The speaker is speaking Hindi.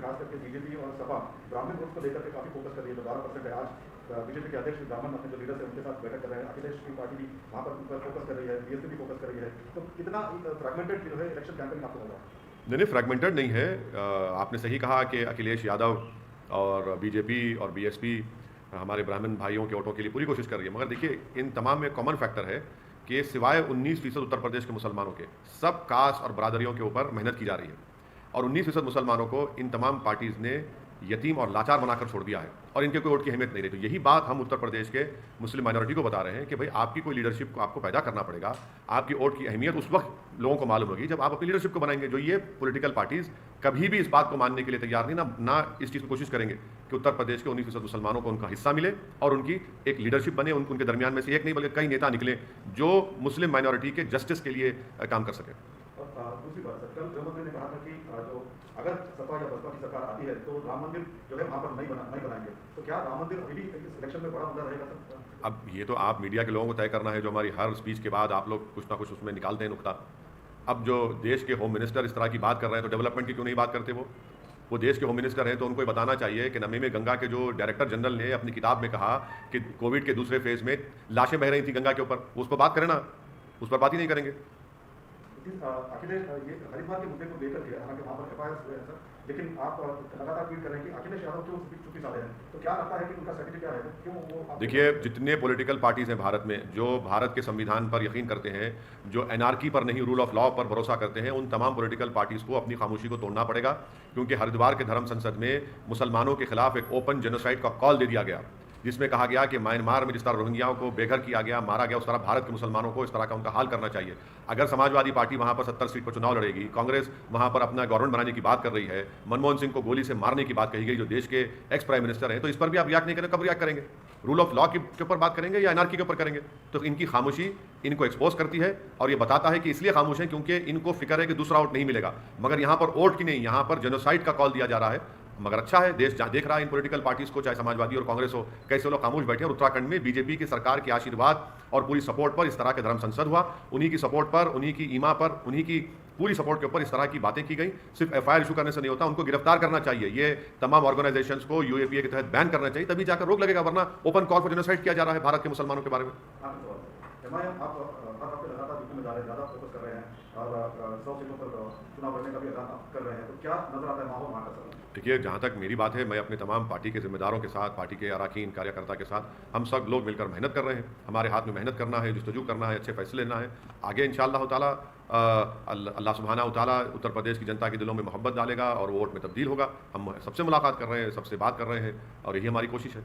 खास करके बीजेपी और सपा ब्राह्मण वोट को लेकर के काफी फोकस कर रही है। 12% है आज बीजेपी के अध्यक्ष ब्राह्मण अपने जो लीडर्स है उनके साथ बैठक कर रहे हैं। अखिलेश की पार्टी भी वहाँ पर फोकस कर रही है, बीएसपी भी फोकस कर रही है। तो कितना फ्रेगमेंटेड जो है इलेक्शन कैंपेन आपको लग रहा है? नहीं नहीं, फ्रेगमेंटेड नहीं है। आपने सही कहा कि अखिलेश यादव और बीजेपी और बीएसपी हमारे ब्राह्मण भाइयों के वोटों के लिए पूरी कोशिश कर रही है, मगर देखिए इन तमाम में कॉमन फैक्टर है कि सिवाय 19% उत्तर प्रदेश के मुसलमानों के सब कास्ट और बरादरियों के ऊपर मेहनत की जा रही है, और 19% मुसलमानों को इन तमाम पार्टीज़ ने यतीम और लाचार बनाकर छोड़ दिया है और इनके कोई वोट की अहमियत नहीं रही। तो यही बात हम उत्तर प्रदेश के मुस्लिम माइनॉरिटी को बता रहे हैं कि भाई आपकी कोई लीडरशिप को आपको पैदा करना पड़ेगा। आपकी वोट की अहमियत उस वक्त लोगों को मालूम होगी जब आप अपनी लीडरशिप को बनाएंगे। जो ये पॉलिटिकल पार्टीज़ कभी भी इस बात को मानने के लिए तैयार नहीं, ना इस चीज़ की कोशिश करेंगे कि उत्तर प्रदेश के 19% मुसलमानों को उनका हिस्सा मिले और उनकी एक लीडरशिप बने, उनके दरमियान में से एक नहीं बल्कि कई नेता निकले जो मुस्लिम माइनॉरिटी के जस्टिस के लिए काम कर सके। दूसरी बात सर, कल गृहमंत्री ने कहा था कि जो अगर सपा या बसपा की सरकार आती है तो राम मंदिर जो है वहाँ पर नहीं बनाएंगे। तो क्या राम मंदिर अभी भी इस इलेक्शन में बड़ा मुद्दा रहेगा सर? अब ये तो आप मीडिया के लोगों को तय करना है, जो हमारी हर स्पीच के बाद आप लोग कुछ ना कुछ उसमें निकालते हैं नुक्ता। अब जो देश के होम मिनिस्टर इस तरह की बात कर रहे हैं तो डेवलपमेंट की क्यों नहीं बात करते? वो देश के होम मिनिस्टर हैं तो उनको बताना चाहिए कि नमी में गंगा के जो डायरेक्टर जनरल ने अपनी किताब में कहा कि कोविड के दूसरे फेज में लाशें बह रही थी गंगा के ऊपर, उस पर बात करें ना, उस पर बात ही नहीं करेंगे। अखिलेश ये हरिद्वार के मुद्दे को लेकर के हालांकि वहाँ पर एफआईआर हुए हैं सर, लेकिन आप लगातार ट्वीट कर रहे हैं कि अखिलेश यादव क्यों चुप्पी साधे हैं, तो क्या लगता है कि उनका स्ट्रेटेजी क्या है? क्यों वो? देखिए, जितने पॉलिटिकल पार्टीज हैं भारत में जो भारत के संविधान पर यकीन करते हैं, जो एनआरकी पर नहीं रूल ऑफ लॉ पर भरोसा करते हैं, उन तमाम पॉलिटिकल पार्टीज को अपनी खामोशी को तोड़ना पड़ेगा, क्योंकि हरिद्वार के धर्म संसद में मुसलमानों के खिलाफ एक ओपन जेनोसाइड का कॉल दे दिया गया, जिसमें कहा गया कि म्यांमार में जिस तरह रोहिंग्याओं को बेघर किया गया, मारा गया, उस तरह भारत के मुसलमानों को इस तरह का उनका हाल करना चाहिए। अगर समाजवादी पार्टी वहां पर 70 सीट पर चुनाव लड़ेगी, कांग्रेस वहां पर अपना गवर्नमेंट बनाने की बात कर रही है, मनमोहन सिंह को गोली से मारने की बात कही गई जो देश के एक्स प्राइम मिनिस्टर हैं, तो इस पर भी आप रिएक्ट नहीं करें। कब रिएक्ट करेंगे? रूल ऑफ लॉ के ऊपर बात करेंगे या एनआरकी के ऊपर करेंगे? तो इनकी खामोशी इनको एक्सपोज करती है और ये बताता है कि इसलिए खामोश है क्योंकि इनको फिक्र है कि दूसरा वोट नहीं मिलेगा। मगर यहाँ पर वोट की नहीं, यहाँ पर जेनोसाइड का कॉल दिया जा रहा है। मगर अच्छा है, देश देख रहा है इन पॉलिटिकल पार्टीज को, चाहे समाजवादी और कांग्रेस हो, कैसे लोग खामोश बैठे। और उत्तराखंड में बीजेपी की सरकार के आशीर्वाद और पूरी सपोर्ट पर इस तरह के धर्म संसद हुआ, उन्हीं की सपोर्ट पर, उन्हीं की ईमा पर, उन्हीं की पूरी सपोर्ट के ऊपर इस तरह की बातें की गई। सिर्फ एफआईआर इशू करने से नहीं होता, उनको गिरफ्तार करना चाहिए। ये तमाम ऑर्गेनाइजेशंस को यूएपीए के तहत बैन करना चाहिए, तभी जाकर रोक लगेगा, वरना ओपन कॉल पर जेनोसाइड किया जा रहा है भारत के मुसलमानों के बारे में। ज्यादा फोकस कर रहे हैं और 100 सीटों पर चुनाव लड़ने का भी ऐलान कर रहे हैं, तो क्या नजर आता है माहौल वहाँ का? देखिए, जहाँ तक मेरी बात है, मैं अपने तमाम पार्टी के जिम्मेदारों के साथ, पार्टी के अरकान कार्यकर्ता के साथ, हम सब लोग मिलकर मेहनत कर रहे हैं। हमारे हाथ में मेहनत करना है, जुस्तजू करना है, अच्छे फैसले लेना है। आगे इंशाअल्लाह ताला अल्लाह सुब्हानहू ताला उत्तर प्रदेश की जनता के दिलों में मोहब्बत डालेगा और वोट में तब्दील होगा। हम सबसे मुलाकात कर रहे हैं, सबसे बात कर रहे हैं और यही हमारी कोशिश है।